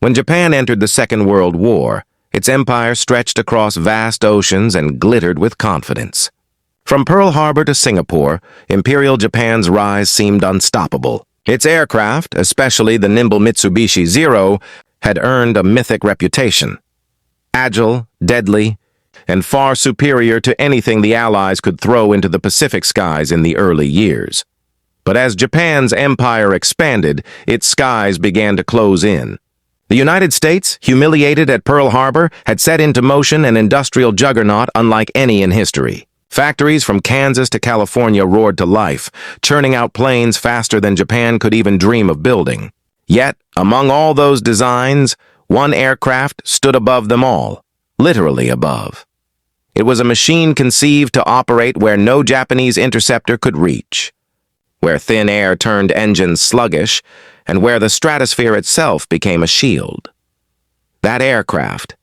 When Japan entered the Second World War, its empire stretched across vast oceans and glittered with confidence. From Pearl Harbor to Singapore, Imperial Japan's rise seemed unstoppable. Its aircraft, especially the nimble Mitsubishi Zero, had earned a mythic reputation. Agile, deadly, and far superior to anything the Allies could throw into the Pacific skies in the early years. But as Japan's empire expanded, its skies began to close in. The United States, humiliated at Pearl Harbor, had set into motion an industrial juggernaut unlike any in history. Factories from Kansas to California roared to life, churning out planes faster than Japan could even dream of building. Yet, among all those designs, one aircraft stood above them all, literally above. It was a machine conceived to operate where no Japanese interceptor could reach, where thin air turned engines sluggish, and where the stratosphere itself became a shield. That aircraft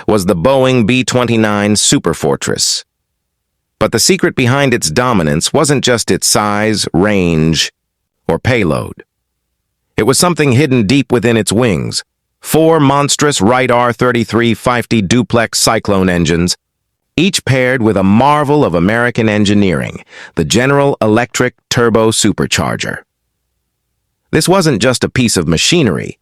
was the Boeing B-29 Superfortress. But the secret behind its dominance wasn't just its size, range, or payload. It was something hidden deep within its wings. 4 monstrous Wright R-33-50 duplex Cyclone engines, each paired with a marvel of American engineering, the General Electric Turbo-Supercharger. This wasn't just a piece of machinery.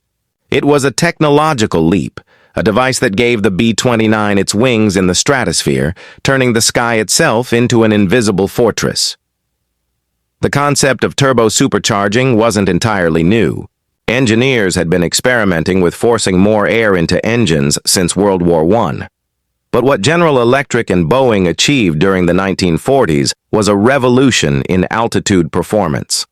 It was a technological leap, a device that gave the B-29 its wings in the stratosphere, turning the sky itself into an invisible fortress. The concept of turbo-supercharging wasn't entirely new. Engineers had been experimenting with forcing more air into engines since World War I. But what General Electric and Boeing achieved during the 1940s was a revolution in altitude performance.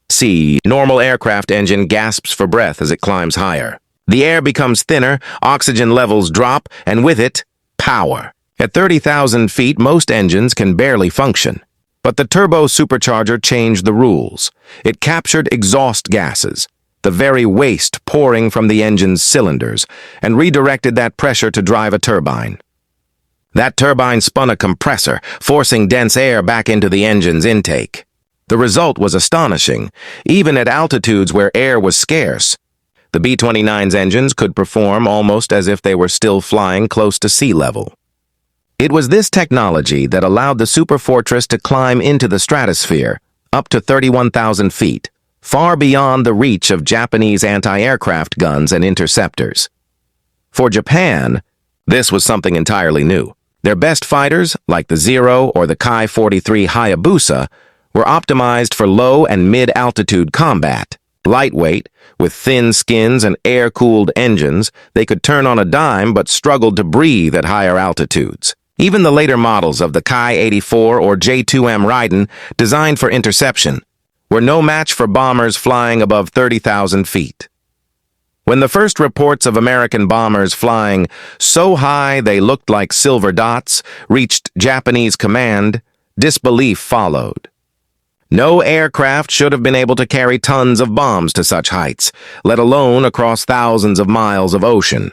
See, normal aircraft engine gasps for breath as it climbs higher. The air becomes thinner, oxygen levels drop, and with it, power. At 30,000 feet, most engines can barely function. But the turbo-supercharger changed the rules. It captured exhaust gases, the very waste pouring from the engine's cylinders, and redirected that pressure to drive a turbine. That turbine spun a compressor, forcing dense air back into the engine's intake. The result was astonishing. Even at altitudes where air was scarce, the B-29's engines could perform almost as if they were still flying close to sea level. It was this technology that allowed the Superfortress to climb into the stratosphere, up to 31,000 feet, far beyond the reach of Japanese anti-aircraft guns and interceptors. For Japan, this was something entirely new. Their best fighters, like the Zero or the Ki-43 Hayabusa, were optimized for low and mid-altitude combat. Lightweight, with thin skins and air-cooled engines, they could turn on a dime but struggled to breathe at higher altitudes. Even the later models of the Ki-84 or J-2M Raiden, designed for interception, were no match for bombers flying above 30,000 feet. When the first reports of American bombers flying so high they looked like silver dots reached Japanese command, disbelief followed. No aircraft should have been able to carry tons of bombs to such heights, let alone across thousands of miles of ocean.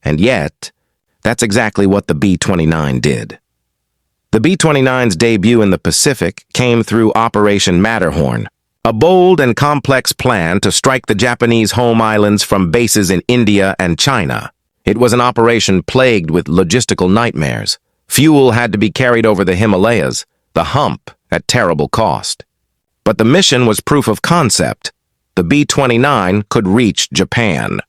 And yet, that's exactly what the B-29 did. The B-29's debut in the Pacific came through Operation Matterhorn, a bold and complex plan to strike the Japanese home islands from bases in India and China. It was an operation plagued with logistical nightmares. Fuel had to be carried over the Himalayas, the hump, at terrible cost. But the mission was proof of concept. The B-29 could reach Japan.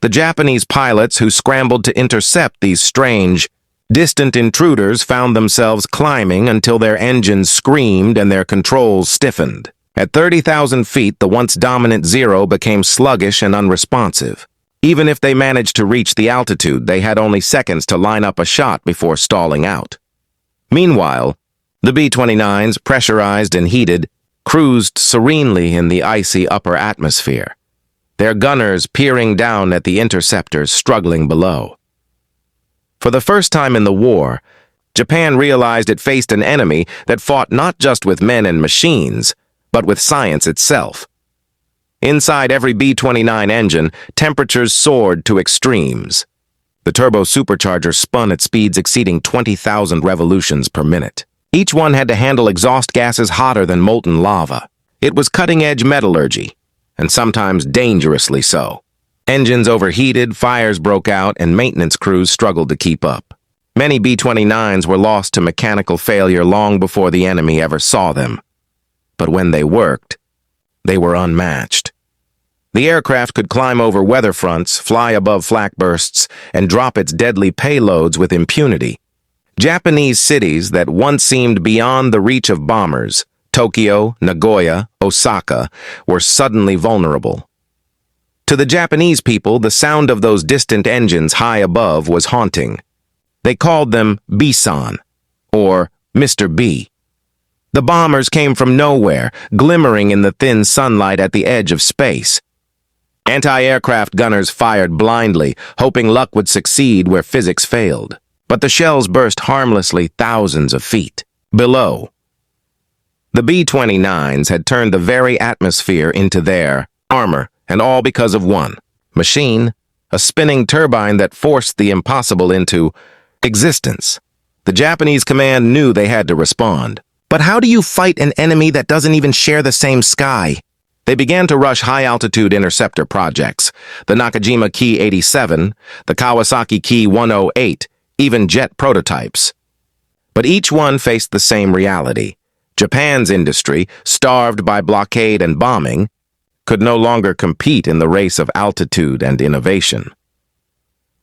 The Japanese pilots who scrambled to intercept these strange, distant intruders found themselves climbing until their engines screamed and their controls stiffened. At 30,000 feet, the once dominant Zero became sluggish and unresponsive. Even if they managed to reach the altitude, they had only seconds to line up a shot before stalling out. Meanwhile, the B-29s, pressurized and heated, cruised serenely in the icy upper atmosphere, their gunners peering down at the interceptors struggling below. For the first time in the war, Japan realized it faced an enemy that fought not just with men and machines, but with science itself. Inside every B-29 engine, temperatures soared to extremes. The turbo-supercharger spun at speeds exceeding 20,000 revolutions per minute. Each one had to handle exhaust gases hotter than molten lava. It was cutting-edge metallurgy, and sometimes dangerously so. Engines overheated, fires broke out, and maintenance crews struggled to keep up. Many B-29s were lost to mechanical failure long before the enemy ever saw them. But when they worked, they were unmatched. The aircraft could climb over weather fronts, fly above flak bursts, and drop its deadly payloads with impunity. Japanese cities that once seemed beyond the reach of bombers, Tokyo, Nagoya, Osaka, were suddenly vulnerable. To the Japanese people, the sound of those distant engines high above was haunting. They called them B-san, or Mr. B. The bombers came from nowhere, glimmering in the thin sunlight at the edge of space. Anti-aircraft gunners fired blindly, hoping luck would succeed where physics failed. But the shells burst harmlessly thousands of feet below. The B-29s had turned the very atmosphere into their armor, and all because of one machine, a spinning turbine that forced the impossible into existence. The Japanese command knew they had to respond. But how do you fight an enemy that doesn't even share the same sky? They began to rush high-altitude interceptor projects, the Nakajima Ki-87, the Kawasaki Ki-108, even jet prototypes. But each one faced the same reality. Japan's industry, starved by blockade and bombing, could no longer compete in the race of altitude and innovation.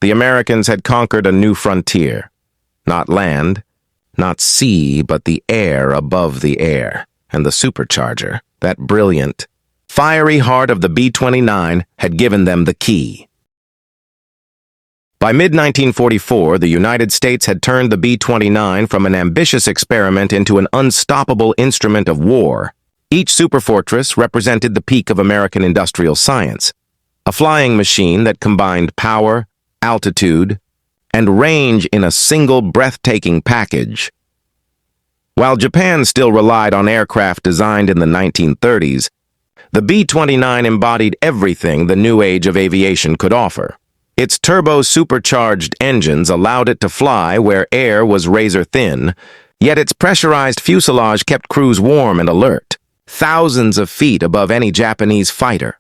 The Americans had conquered a new frontier. Not land, not sea, but the air above the air. And the supercharger, that brilliant, fiery heart of the B-29, had given them the key. By mid-1944, the United States had turned the B-29 from an ambitious experiment into an unstoppable instrument of war. Each Superfortress represented the peak of American industrial science, a flying machine that combined power, altitude, and range in a single breathtaking package. While Japan still relied on aircraft designed in the 1930s, the B-29 embodied everything the new age of aviation could offer. Its turbo-supercharged engines allowed it to fly where air was razor-thin, yet its pressurized fuselage kept crews warm and alert, thousands of feet above any Japanese fighter.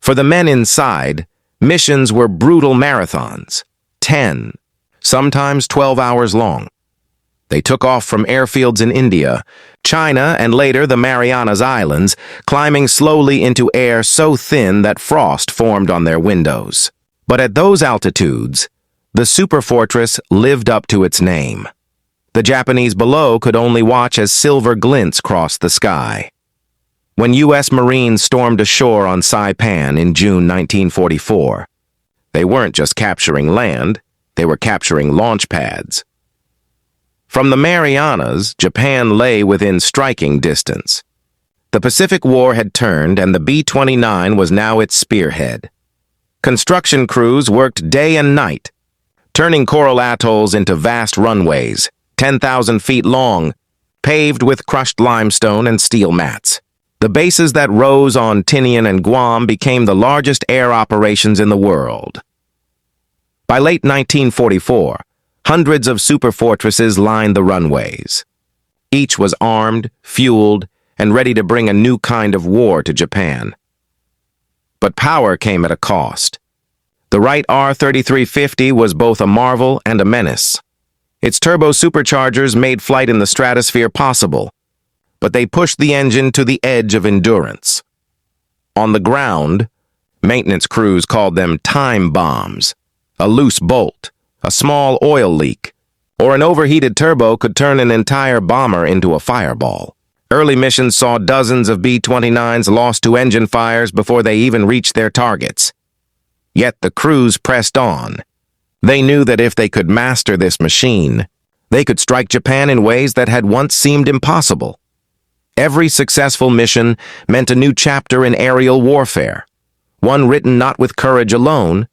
For the men inside, missions were brutal marathons, 10, sometimes 12 hours long. They took off from airfields in India, China, and later the Marianas Islands, climbing slowly into air so thin that frost formed on their windows. But at those altitudes, the Superfortress lived up to its name. The Japanese below could only watch as silver glints crossed the sky. When U.S. Marines stormed ashore on Saipan in June 1944, they weren't just capturing land, they were capturing launch pads. From the Marianas, Japan lay within striking distance. The Pacific War had turned, and the B-29 was now its spearhead. Construction crews worked day and night, turning coral atolls into vast runways, 10,000 feet long, paved with crushed limestone and steel mats. The bases that rose on Tinian and Guam became the largest air operations in the world. By late 1944, hundreds of superfortresses lined the runways. Each was armed, fueled, and ready to bring a new kind of war to Japan. But power came at a cost. The Wright R-3350 was both a marvel and a menace. Its turbo-superchargers made flight in the stratosphere possible, but they pushed the engine to the edge of endurance. On the ground, maintenance crews called them time bombs. A loose bolt, a small oil leak, or an overheated turbo could turn an entire bomber into a fireball. Early missions saw dozens of B-29s lost to engine fires before they even reached their targets. Yet the crews pressed on. They knew that if they could master this machine, they could strike Japan in ways that had once seemed impossible. Every successful mission meant a new chapter in aerial warfare, one written not with courage alone,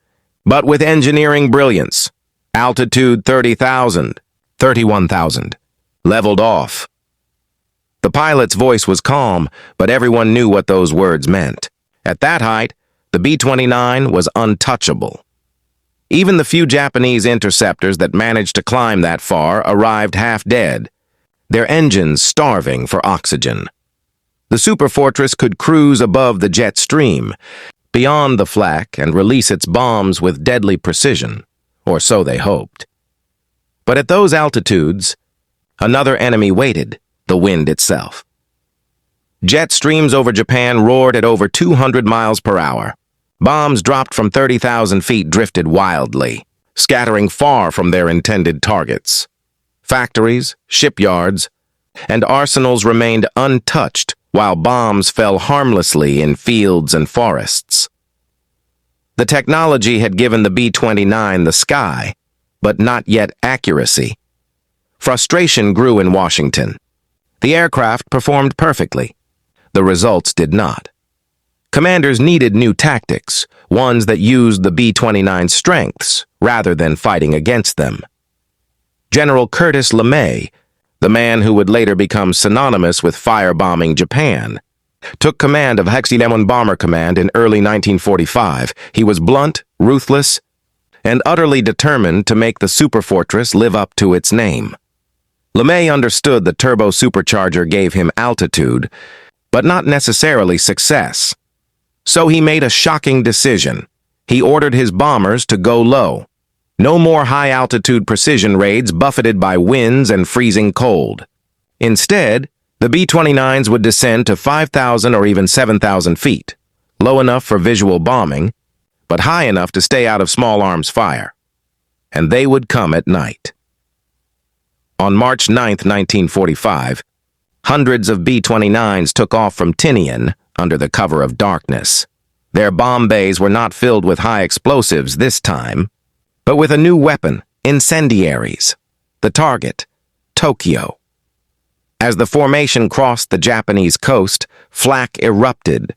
but with engineering brilliance. Altitude 30,000, 31,000, leveled off. The pilot's voice was calm, but everyone knew what those words meant. At that height, the B-29 was untouchable. Even the few Japanese interceptors that managed to climb that far arrived half dead, their engines starving for oxygen. The Superfortress could cruise above the jet stream, beyond the flak and release its bombs with deadly precision, or so they hoped. But at those altitudes, another enemy waited, the wind itself. Jet streams over Japan roared at over 200 miles per hour. Bombs dropped from 30,000 feet drifted wildly, scattering far from their intended targets. Factories, shipyards, and arsenals remained untouched while bombs fell harmlessly in fields and forests. The technology had given the B-29 the sky, but not yet accuracy. Frustration grew in Washington. The aircraft performed perfectly. The results did not. Commanders needed new tactics, ones that used the B-29's strengths rather than fighting against them. General Curtis LeMay, the man who would later become synonymous with firebombing Japan, took command of Hexalemon Bomber Command in early 1945. He was blunt, ruthless, and utterly determined to make the Superfortress live up to its name. LeMay understood the turbo-supercharger gave him altitude, but not necessarily success. So he made a shocking decision. He ordered his bombers to go low. No more high-altitude precision raids buffeted by winds and freezing cold. Instead, the B-29s would descend to 5,000 or even 7,000 feet, low enough for visual bombing, but high enough to stay out of small arms fire. And they would come at night. On March 9, 1945, hundreds of B-29s took off from Tinian under the cover of darkness. Their bomb bays were not filled with high explosives this time, but with a new weapon, incendiaries. The target, Tokyo. As the formation crossed the Japanese coast, flak erupted,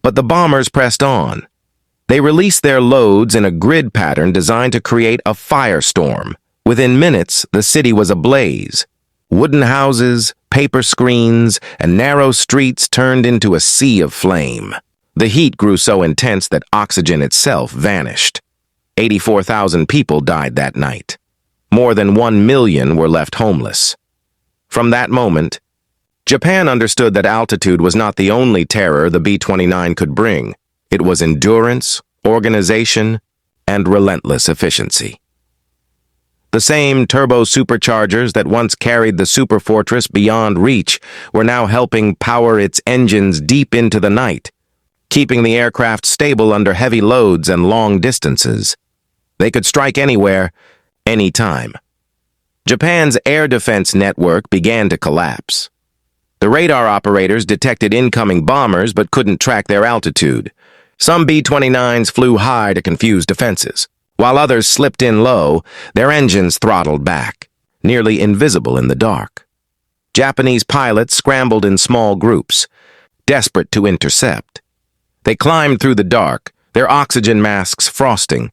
but the bombers pressed on. They released their loads in a grid pattern designed to create a firestorm. Within minutes, the city was ablaze. Wooden houses, paper screens, and narrow streets turned into a sea of flame. The heat grew so intense that oxygen itself vanished. 84,000 people died that night. More than 1 million were left homeless. From that moment, Japan understood that altitude was not the only terror the B-29 could bring. It was endurance, organization, and relentless efficiency. The same turbo-superchargers that once carried the Superfortress beyond reach were now helping power its engines deep into the night, keeping the aircraft stable under heavy loads and long distances. They could strike anywhere, anytime. Japan's air defense network began to collapse. The radar operators detected incoming bombers but couldn't track their altitude. Some B-29s flew high to confuse defenses. While others slipped in low, their engines throttled back, nearly invisible in the dark. Japanese pilots scrambled in small groups, desperate to intercept. They climbed through the dark, their oxygen masks frosting,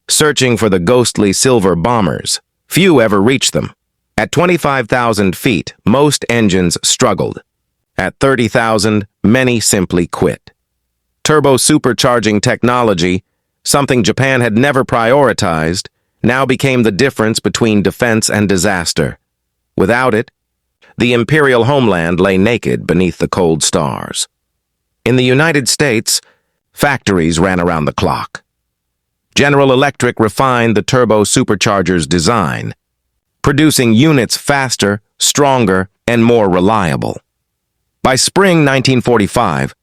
searching for the ghostly silver bombers. Few ever reached them. At 25,000 feet, most engines struggled. At 30,000, many simply quit. Turbo-supercharging technology, something Japan had never prioritized, now became the difference between defense and disaster. Without it, the imperial homeland lay naked beneath the cold stars. In the United States, factories ran around the clock. General Electric refined the turbo-supercharger's design, producing units faster, stronger, and more reliable. By spring 1945,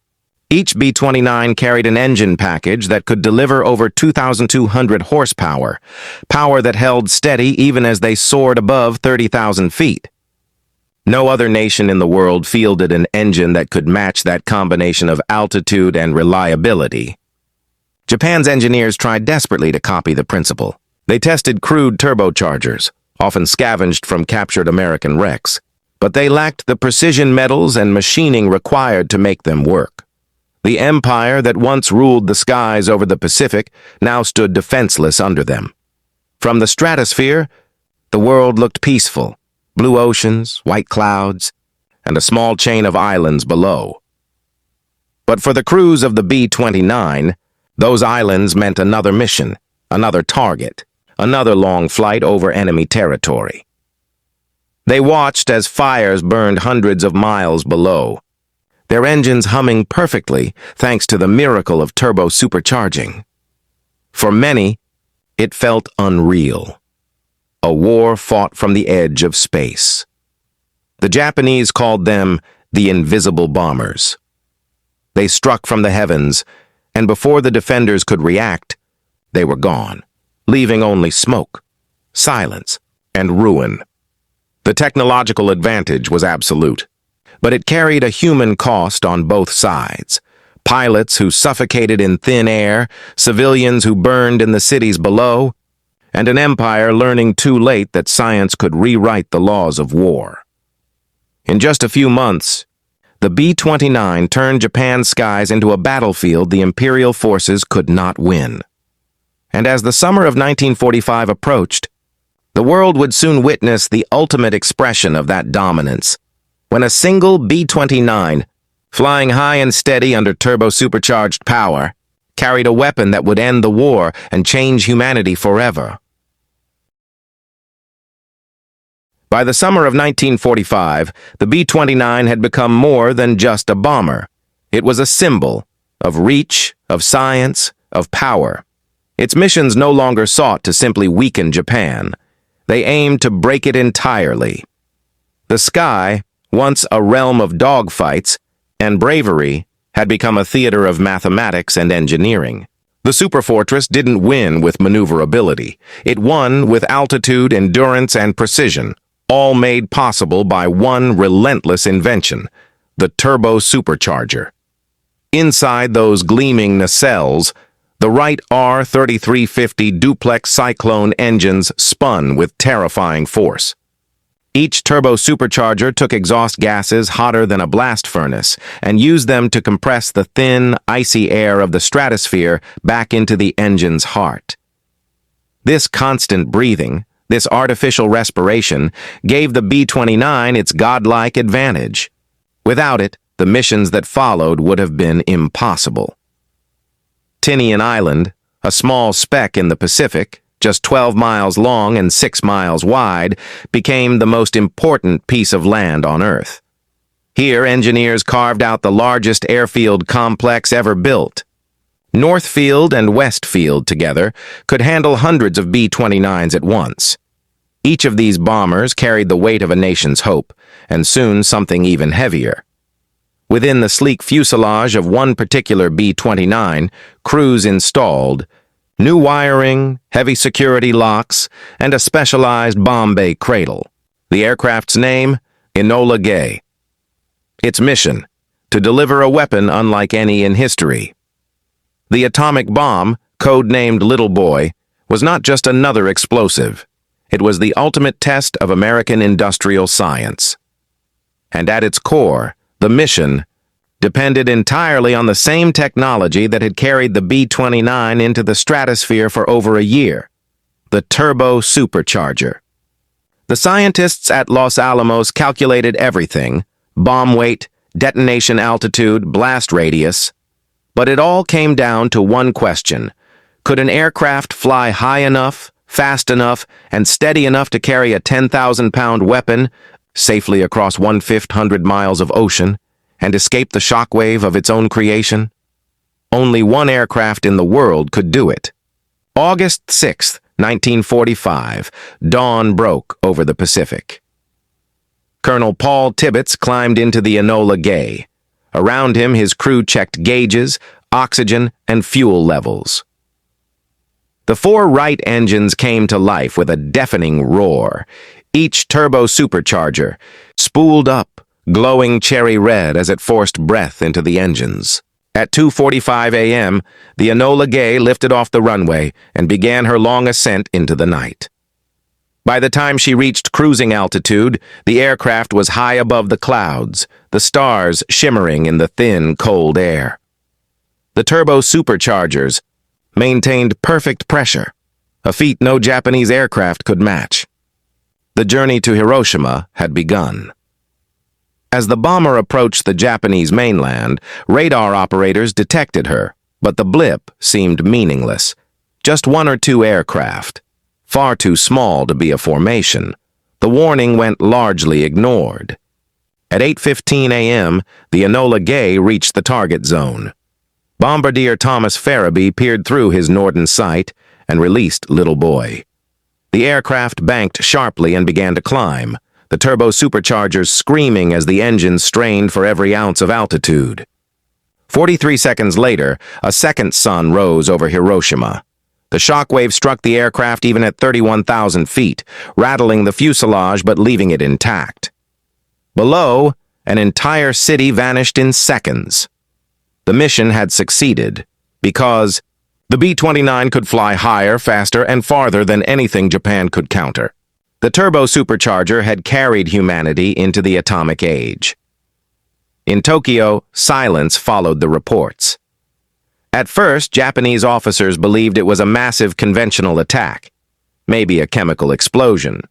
each B-29 carried an engine package that could deliver over 2,200 horsepower, power that held steady even as they soared above 30,000 feet. No other nation in the world fielded an engine that could match that combination of altitude and reliability. Japan's engineers tried desperately to copy the principle. They tested crude turbochargers, often scavenged from captured American wrecks, but they lacked the precision metals and machining required to make them work. The empire that once ruled the skies over the Pacific now stood defenseless under them. From the stratosphere, the world looked peaceful, blue oceans, white clouds, and a small chain of islands below. But for the crews of the B-29, those islands meant another mission, another target, another long flight over enemy territory. They watched as fires burned hundreds of miles below. their engines humming perfectly thanks to the miracle of turbo-supercharging. For many, it felt unreal. A war fought from the edge of space. The Japanese called them the invisible bombers. They struck from the heavens, and before the defenders could react, they were gone, leaving only smoke, silence, and ruin. The technological advantage was absolute, but it carried a human cost on both sides. Pilots who suffocated in thin air, civilians who burned in the cities below, and an empire learning too late that science could rewrite the laws of war. In just a few months, the B-29 turned Japan's skies into a battlefield the Imperial forces could not win. And as the summer of 1945 approached, the world would soon witness the ultimate expression of that dominance, when a single B-29, flying high and steady under turbo-supercharged power, carried a weapon that would end the war and change humanity forever. By the summer of 1945, the B-29 had become more than just a bomber. It was a symbol of reach, of science, of power. Its missions no longer sought to simply weaken Japan. They aimed to break it entirely. The sky, once a realm of dogfights and bravery, had become a theater of mathematics and engineering. The Superfortress didn't win with maneuverability. It won with altitude, endurance, and precision, all made possible by one relentless invention, the Turbo-Supercharger. Inside those gleaming nacelles, the Wright R-3350 duplex Cyclone engines spun with terrifying force. Each turbo-supercharger took exhaust gases hotter than a blast furnace and used them to compress the thin, icy air of the stratosphere back into the engine's heart. This constant breathing, this artificial respiration, gave the B-29 its godlike advantage. Without it, the missions that followed would have been impossible. Tinian Island, a small speck in the Pacific, just 12 miles long and 6 miles wide, became the most important piece of land on Earth. Here, engineers carved out the largest airfield complex ever built. Northfield and Westfield together could handle hundreds of B-29s at once. Each of these bombers carried the weight of a nation's hope, and soon something even heavier. Within the sleek fuselage of one particular B-29, crews installed new wiring, heavy security locks, and a specialized bomb bay cradle. The aircraft's name, Enola Gay. Its mission, to deliver a weapon unlike any in history. The atomic bomb, code-named Little Boy, was not just another explosive. It was the ultimate test of American industrial science. And at its core, the mission depended entirely on the same technology that had carried the B-29 into the stratosphere for over a year, the Turbo-Supercharger. The scientists at Los Alamos calculated everything: bomb weight, detonation altitude, blast radius. But it all came down to one question: could an aircraft fly high enough, fast enough, and steady enough to carry a 10,000-pound weapon safely across 1,500 miles of ocean and escape the shockwave of its own creation? Only one aircraft in the world could do it. August 6, 1945, dawn broke over the Pacific. Colonel Paul Tibbets climbed into the Enola Gay. Around him, his crew checked gauges, oxygen, and fuel levels. The 4 Wright engines came to life with a deafening roar. Each turbo-supercharger spooled up, glowing cherry red as it forced breath into the engines. At 2:45 a.m., the Enola Gay lifted off the runway and began her long ascent into the night. By the time she reached cruising altitude, the aircraft was high above the clouds, the stars shimmering in the thin, cold air. The turbo-superchargers maintained perfect pressure, a feat no Japanese aircraft could match. The journey to Hiroshima had begun. As the bomber approached the Japanese mainland, radar operators detected her, but the blip seemed meaningless. Just 1 or 2 aircraft, far too small to be a formation. The warning went largely ignored. At 8:15 a.m., the Enola Gay reached the target zone. Bombardier Thomas Farabee peered through his Norden sight and released Little Boy. The aircraft banked sharply and began to climb, the turbo-superchargers screaming as the engines strained for every ounce of altitude. 43 seconds later, a second sun rose over Hiroshima. The shockwave struck the aircraft even at 31,000 feet, rattling the fuselage but leaving it intact. Below, an entire city vanished in seconds. The mission had succeeded because the B-29 could fly higher, faster, and farther than anything Japan could counter. The turbo-supercharger had carried humanity into the atomic age. In Tokyo, silence followed the reports. At first, Japanese officers believed it was a massive conventional attack, maybe a chemical explosion.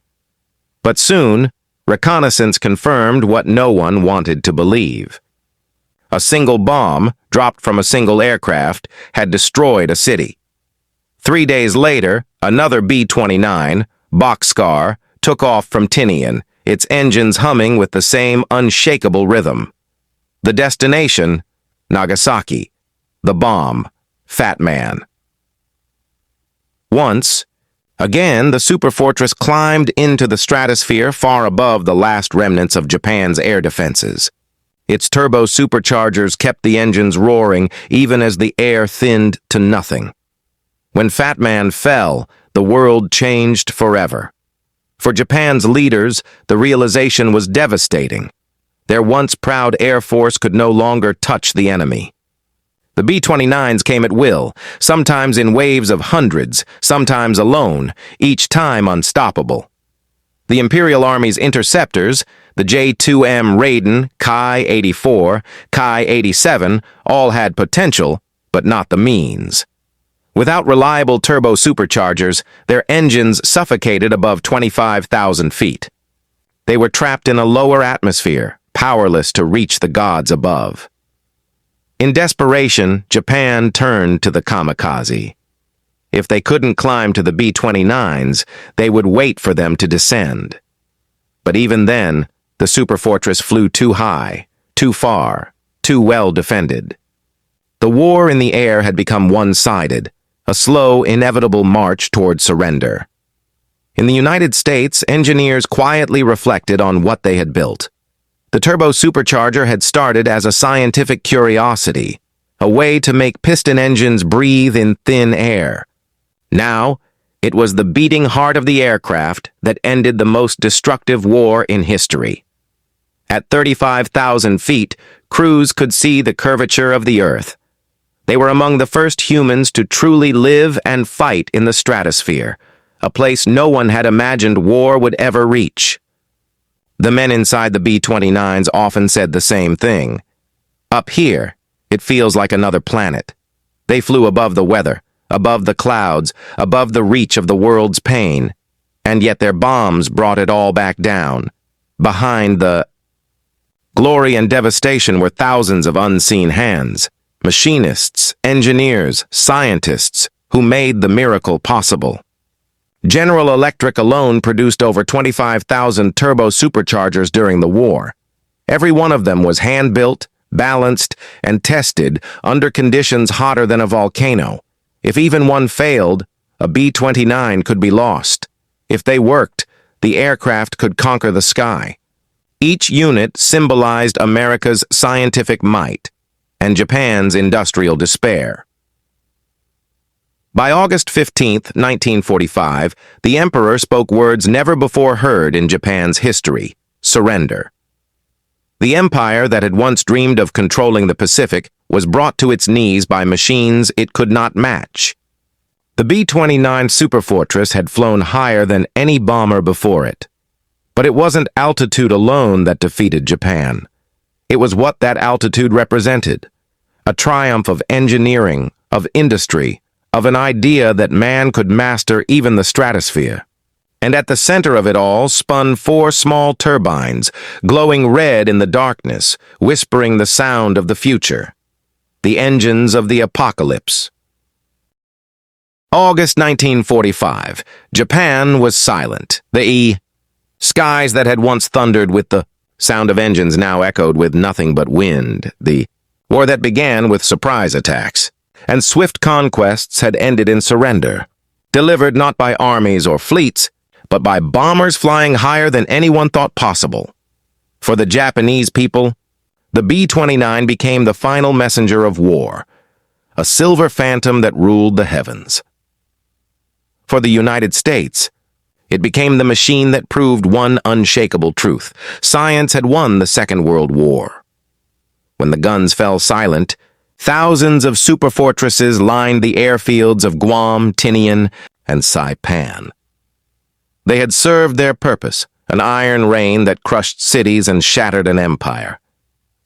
But soon, reconnaissance confirmed what no one wanted to believe. A single bomb, dropped from a single aircraft, had destroyed a city. 3 days later, another B-29, Bockscar, took off from Tinian, its engines humming with the same unshakable rhythm. The destination, Nagasaki. The bomb, Fat Man. Once, again, the Superfortress climbed into the stratosphere far above the last remnants of Japan's air defenses. Its turbo-superchargers kept the engines roaring even as the air thinned to nothing. When Fat Man fell, the world changed forever. For Japan's leaders, the realization was devastating. Their once proud air force could no longer touch the enemy. The B-29s came at will, sometimes in waves of hundreds, sometimes alone, each time unstoppable. The Imperial Army's interceptors, the J-2M Raiden, Kai-84, Kai-87, all had potential, but not the means. Without reliable turbo-superchargers, their engines suffocated above 25,000 feet. They were trapped in a lower atmosphere, powerless to reach the gods above. In desperation, Japan turned to the kamikaze. If they couldn't climb to the B-29s, they would wait for them to descend. But even then, the Superfortress flew too high, too far, too well defended. The war in the air had become one-sided, a slow, inevitable march toward surrender. In the United States, engineers quietly reflected on what they had built. The turbo-supercharger had started as a scientific curiosity, a way to make piston engines breathe in thin air. Now, it was the beating heart of the aircraft that ended the most destructive war in history. At 35,000 feet, crews could see the curvature of the Earth. They were among the first humans to truly live and fight in the stratosphere, a place no one had imagined war would ever reach. The men inside the B-29s often said the same thing. Up here, it feels like another planet. They flew above the weather, above the clouds, above the reach of the world's pain, and yet their bombs brought it all back down. Behind the glory and devastation were thousands of unseen hands, machinists, engineers, scientists, who made the miracle possible. General Electric alone produced over 25,000 turbo-superchargers during the war. Every one of them was hand-built, balanced, and tested under conditions hotter than a volcano. If even one failed, a B-29 could be lost. If they worked, the aircraft could conquer the sky. Each unit symbolized America's scientific might and Japan's industrial despair. By August 15, 1945, the Emperor spoke words never before heard in Japan's history: surrender. The empire that had once dreamed of controlling the Pacific was brought to its knees by machines it could not match. The B-29 Superfortress had flown higher than any bomber before it. But it wasn't altitude alone that defeated Japan. It was what that altitude represented: a triumph of engineering, of industry, of an idea that man could master even the stratosphere. And at the center of it all spun 4 small turbines, glowing red in the darkness, whispering the sound of the future. The engines of the apocalypse. August 1945. Japan was silent. The skies that had once thundered with the Sound of engines now echoed with nothing but wind. The war that began with surprise attacks and swift conquests had ended in surrender, delivered not by armies or fleets, but by bombers flying higher than anyone thought possible. For the Japanese people, the B-29 became the final messenger of war, a silver phantom that ruled the heavens. For the United States, it became the machine that proved one unshakable truth: science had won the Second World War. When the guns fell silent, thousands of superfortresses lined the airfields of Guam, Tinian, and Saipan. They had served their purpose, an iron rain that crushed cities and shattered an empire.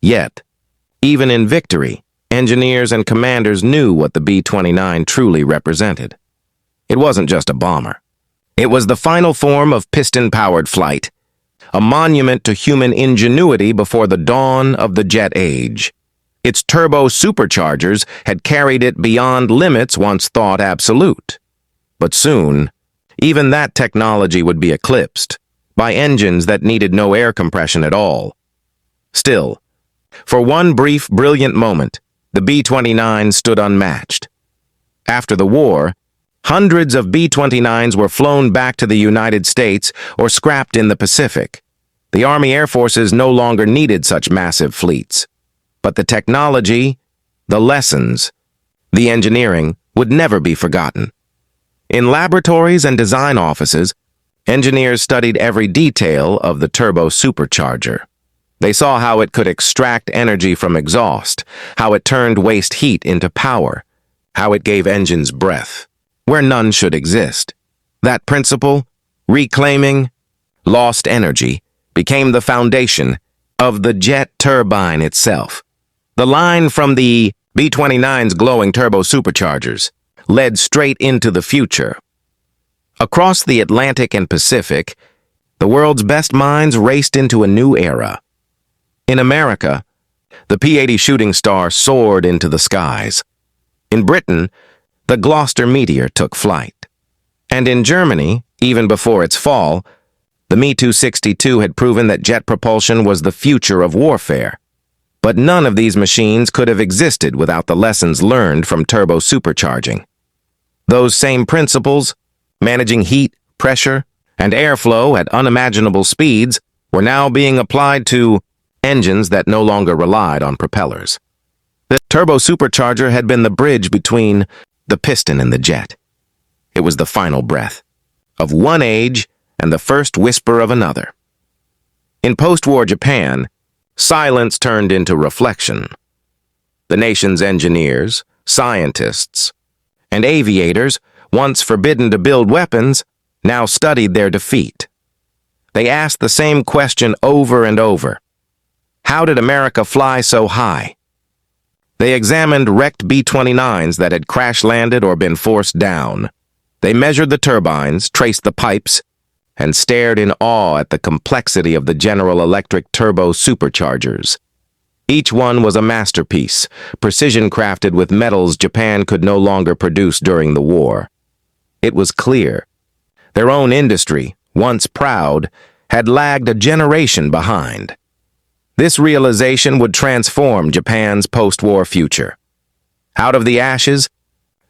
Yet, even in victory, engineers and commanders knew what the B-29 truly represented. It wasn't just a bomber. It was the final form of piston-powered flight, a monument to human ingenuity before the dawn of the jet age. Its turbo-superchargers had carried it beyond limits once thought absolute. But soon, even that technology would be eclipsed by engines that needed no air compression at all. Still, for one brief, brilliant moment, the B-29 stood unmatched. After the war, hundreds of B-29s were flown back to the United States or scrapped in the Pacific. The Army Air Forces no longer needed such massive fleets. But the technology, the lessons, the engineering would never be forgotten. In laboratories and design offices, engineers studied every detail of the turbo-supercharger. They saw how it could extract energy from exhaust, how it turned waste heat into power, how it gave engines breath where none should exist. That principle, reclaiming lost energy, became the foundation of the jet turbine itself. The line from the B-29's glowing turbo-superchargers led straight into the future. Across the Atlantic and Pacific, the world's best minds raced into a new era. In America, the P-80 shooting star soared into the skies. In Britain, the Gloucester Meteor took flight. And in Germany, even before its fall, the Me-262 had proven that jet propulsion was the future of warfare. But none of these machines could have existed without the lessons learned from turbo-supercharging. Those same principles, managing heat, pressure, and airflow at unimaginable speeds, were now being applied to engines that no longer relied on propellers. The turbo-supercharger had been the bridge between the piston and the jet. It was the final breath of one age and the first whisper of another. In post-war Japan, silence turned into reflection. The nation's engineers, scientists, and aviators, once forbidden to build weapons, now studied their defeat. They asked the same question over and over. How did America fly so high? They examined wrecked B-29s that had crash-landed or been forced down. They measured the turbines, traced the pipes, and stared in awe at the complexity of the General Electric turbo-superchargers. Each one was a masterpiece, precision-crafted with metals Japan could no longer produce during the war. It was clear. Their own industry, once proud, had lagged a generation behind. This realization would transform Japan's post-war future. Out of the ashes,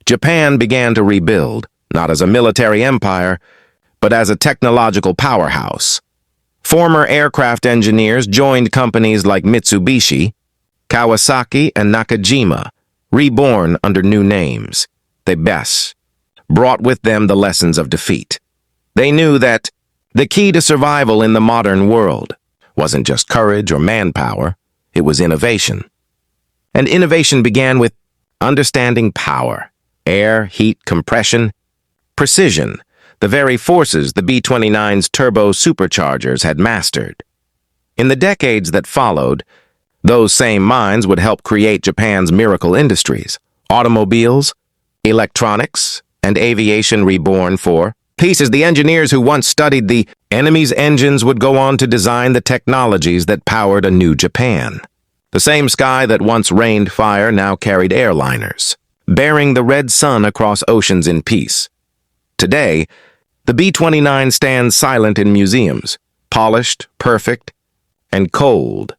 Japan began to rebuild, not as a military empire, but as a technological powerhouse. Former aircraft engineers joined companies like Mitsubishi, Kawasaki, and Nakajima, reborn under new names. They brought with them the lessons of defeat. They knew that the key to survival in the modern world wasn't just courage or manpower, it was innovation. And innovation began with understanding power, air, heat, compression, precision, the very forces the B-29's turbo-superchargers had mastered. In the decades that followed, those same minds would help create Japan's miracle industries, automobiles, electronics, and aviation reborn for pieces. The engineers who once studied the enemy's engines would go on to design the technologies that powered a new Japan. The same sky that once rained fire now carried airliners, bearing the red sun across oceans in peace. Today, the B-29 stands silent in museums, polished, perfect, and cold.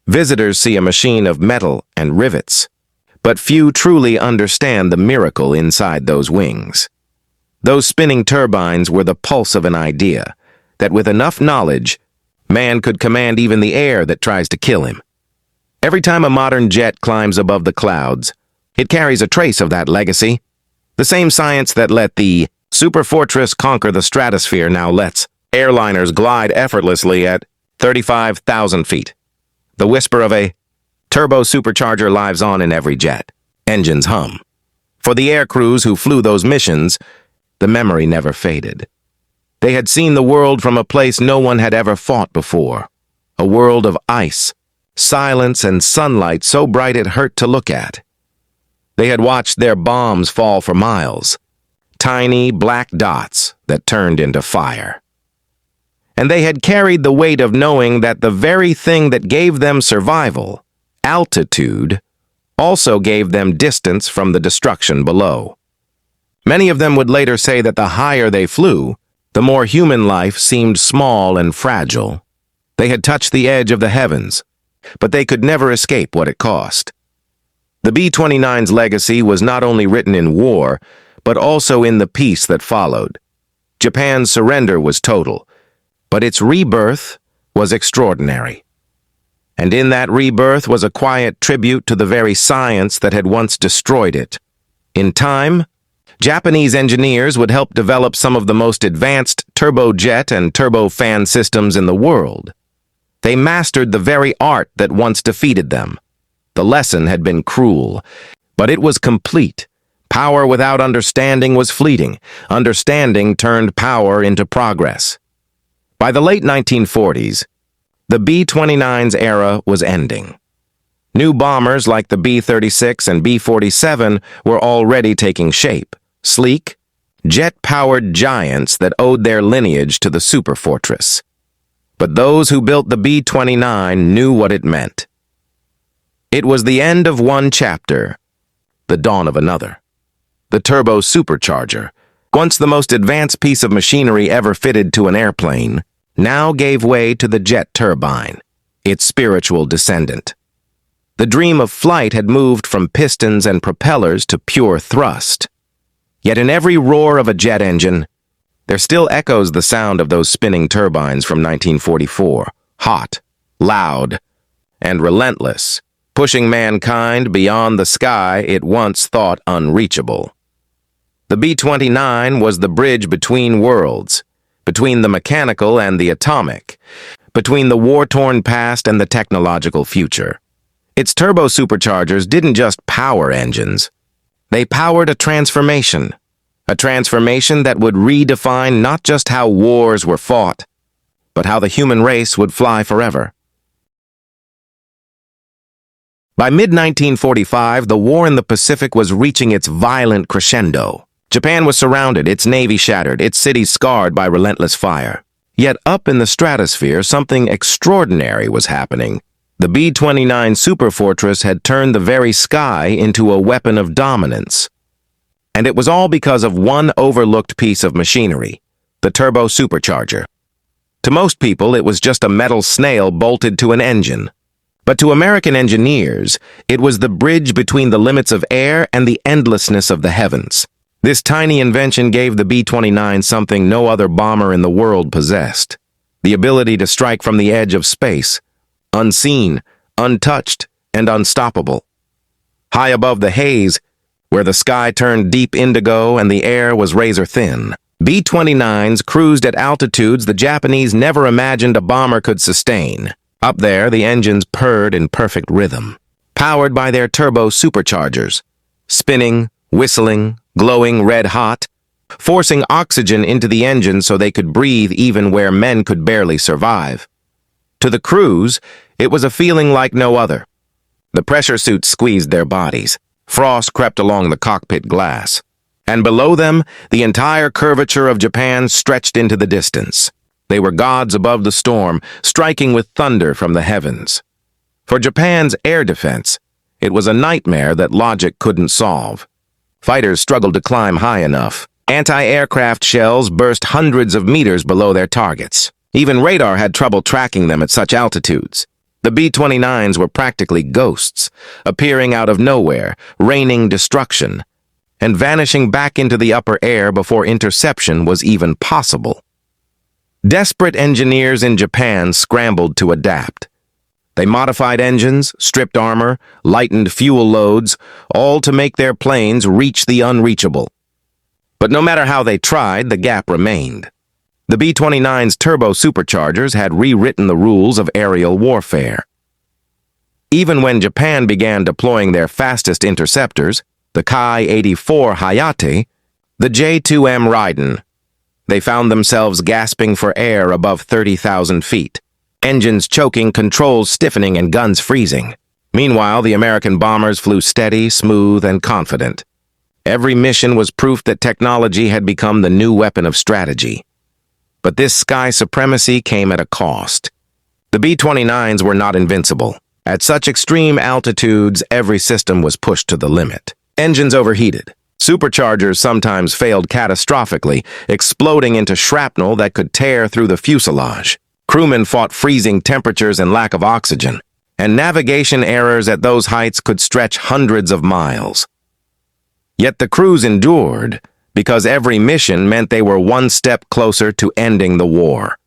Visitors see a machine of metal and rivets, but few truly understand the miracle inside those wings. Those spinning turbines were the pulse of an idea, that with enough knowledge, man could command even the air that tries to kill him. Every time a modern jet climbs above the clouds, it carries a trace of that legacy. The same science that let the Superfortress conquer the stratosphere now lets airliners glide effortlessly at 35,000 feet. The whisper of a turbo-supercharger lives on in every jet. Engines hum. For the air crews who flew those missions, the memory never faded. They had seen the world from a place no one had ever fought before. A world of ice, silence, and sunlight so bright it hurt to look at. They had watched their bombs fall for miles, tiny black dots that turned into fire. And they had carried the weight of knowing that the very thing that gave them survival, altitude, also gave them distance from the destruction below. Many of them would later say that the higher they flew, the more human life seemed small and fragile. They had touched the edge of the heavens, but they could never escape what it cost. The B-29's legacy was not only written in war, but also in the peace that followed. Japan's surrender was total, but its rebirth was extraordinary. And in that rebirth was a quiet tribute to the very science that had once destroyed it. In time, Japanese engineers would help develop some of the most advanced turbojet and turbofan systems in the world. They mastered the very art that once defeated them. The lesson had been cruel, but it was complete. Power without understanding was fleeting. Understanding turned power into progress. By the late 1940s, the B-29's era was ending. New bombers like the B-36 and B-47 were already taking shape. Sleek, jet-powered giants that owed their lineage to the Superfortress. But those who built the B-29 knew what it meant. It was the end of one chapter, the dawn of another. The Turbo-Supercharger, once the most advanced piece of machinery ever fitted to an airplane, now gave way to the jet turbine, its spiritual descendant. The dream of flight had moved from pistons and propellers to pure thrust. Yet in every roar of a jet engine, there still echoes the sound of those spinning turbines from 1944, hot, loud, and relentless, pushing mankind beyond the sky it once thought unreachable. The B-29 was the bridge between worlds, between the mechanical and the atomic, between the war-torn past and the technological future. Its turbo-superchargers didn't just power engines. They powered a transformation that would redefine not just how wars were fought, but how the human race would fly forever. By mid-1945, the war in the Pacific was reaching its violent crescendo. Japan was surrounded, its navy shattered, its cities scarred by relentless fire. Yet up in the stratosphere, something extraordinary was happening. The B-29 Superfortress had turned the very sky into a weapon of dominance. And it was all because of one overlooked piece of machinery, the turbo-supercharger. To most people, it was just a metal snail bolted to an engine. But to American engineers, it was the bridge between the limits of air and the endlessness of the heavens. This tiny invention gave the B-29 something no other bomber in the world possessed: the ability to strike from the edge of space, unseen, untouched, and unstoppable. High above the haze, where the sky turned deep indigo and the air was razor-thin, B-29s cruised at altitudes the Japanese never imagined a bomber could sustain. Up there, the engines purred in perfect rhythm, powered by their turbo-superchargers, spinning, whistling, glowing red-hot, forcing oxygen into the engine so they could breathe even where men could barely survive. To the crews, it was a feeling like no other. The pressure suits squeezed their bodies. Frost crept along the cockpit glass. And below them, the entire curvature of Japan stretched into the distance. They were gods above the storm, striking with thunder from the heavens. For Japan's air defense, it was a nightmare that logic couldn't solve. Fighters struggled to climb high enough. Anti-aircraft shells burst hundreds of meters below their targets. Even radar had trouble tracking them at such altitudes. The B-29s were practically ghosts, appearing out of nowhere, raining destruction, and vanishing back into the upper air before interception was even possible. Desperate engineers in Japan scrambled to adapt. They modified engines, stripped armor, lightened fuel loads, all to make their planes reach the unreachable. But no matter how they tried, the gap remained. The B-29's turbo-superchargers had rewritten the rules of aerial warfare. Even when Japan began deploying their fastest interceptors, the Ki-84 Hayate, the J-2M Raiden, they found themselves gasping for air above 30,000 feet, engines choking, controls stiffening, and guns freezing. Meanwhile, the American bombers flew steady, smooth, and confident. Every mission was proof that technology had become the new weapon of strategy. But this sky supremacy came at a cost. The B-29s were not invincible. At such extreme altitudes, every system was pushed to the limit. Engines overheated. Superchargers sometimes failed catastrophically, exploding into shrapnel that could tear through the fuselage. Crewmen fought freezing temperatures and lack of oxygen, and navigation errors at those heights could stretch hundreds of miles. Yet the crews endured, because every mission meant they were one step closer to ending the war.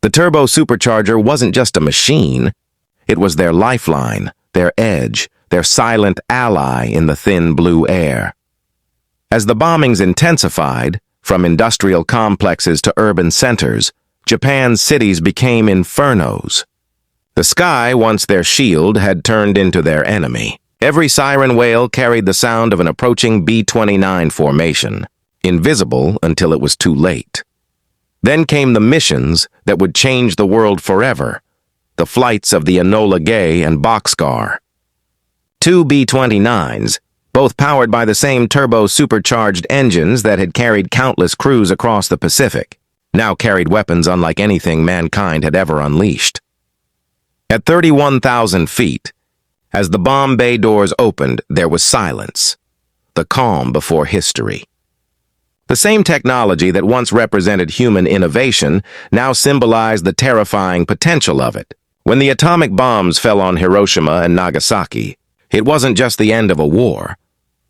The turbo-supercharger wasn't just a machine, it was their lifeline, their edge, their silent ally in the thin blue air. As the bombings intensified, from industrial complexes to urban centers, Japan's cities became infernos. The sky, once their shield, had turned into their enemy. Every siren wail carried the sound of an approaching B-29 formation, invisible until it was too late. Then came the missions that would change the world forever, the flights of the Enola Gay and Boxcar. Two B-29s, both powered by the same turbo-supercharged engines that had carried countless crews across the Pacific, now carried weapons unlike anything mankind had ever unleashed. At 31,000 feet, as the bomb bay doors opened, there was silence, the calm before history. The same technology that once represented human innovation now symbolized the terrifying potential of it. When the atomic bombs fell on Hiroshima and Nagasaki, it wasn't just the end of a war.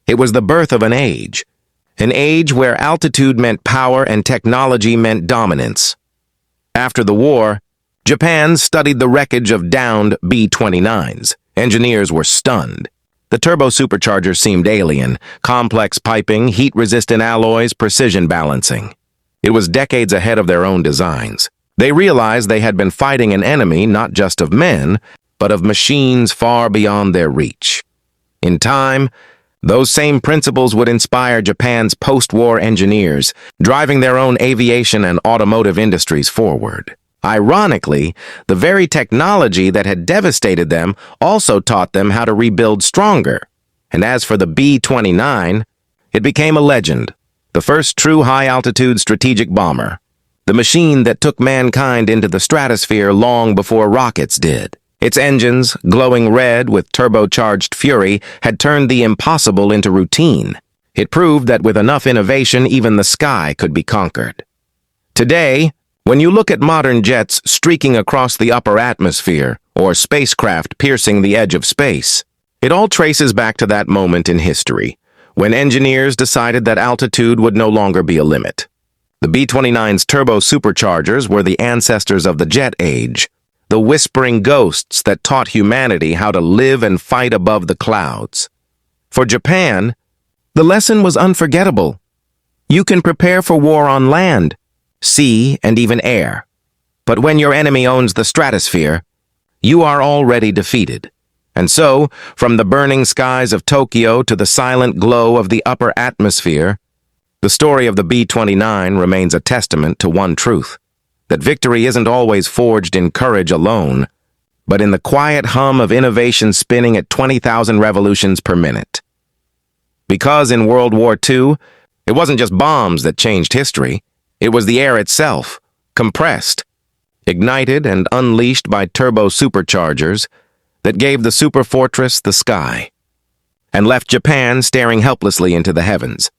It was the birth of an age where altitude meant power and technology meant dominance. After the war, Japan studied the wreckage of downed B-29s. Engineers were stunned. The turbo-superchargers seemed alien, complex piping, heat-resistant alloys, precision balancing. It was decades ahead of their own designs. They realized they had been fighting an enemy not just of men, but of machines far beyond their reach. In time, those same principles would inspire Japan's post-war engineers, driving their own aviation and automotive industries forward. Ironically, the very technology that had devastated them also taught them how to rebuild stronger. And as for the B-29, it became a legend, the first true high-altitude strategic bomber, the machine that took mankind into the stratosphere long before rockets did. Its engines, glowing red with turbocharged fury, had turned the impossible into routine. It proved that with enough innovation, even the sky could be conquered. Today, when you look at modern jets streaking across the upper atmosphere, or spacecraft piercing the edge of space, it all traces back to that moment in history, when engineers decided that altitude would no longer be a limit. The B-29's turbo-superchargers were the ancestors of the jet age, the whispering ghosts that taught humanity how to live and fight above the clouds. For Japan, the lesson was unforgettable. You can prepare for war on land, sea, and even air. But when your enemy owns the stratosphere, you are already defeated. And so, from the burning skies of Tokyo to the silent glow of the upper atmosphere, the story of the B-29 remains a testament to one truth, that victory isn't always forged in courage alone, but in the quiet hum of innovation spinning at 20,000 revolutions per minute. Because in World War II, it wasn't just bombs that changed history, it was the air itself, compressed, ignited and unleashed by turbo-superchargers that gave the Superfortress the sky, and left Japan staring helplessly into the heavens.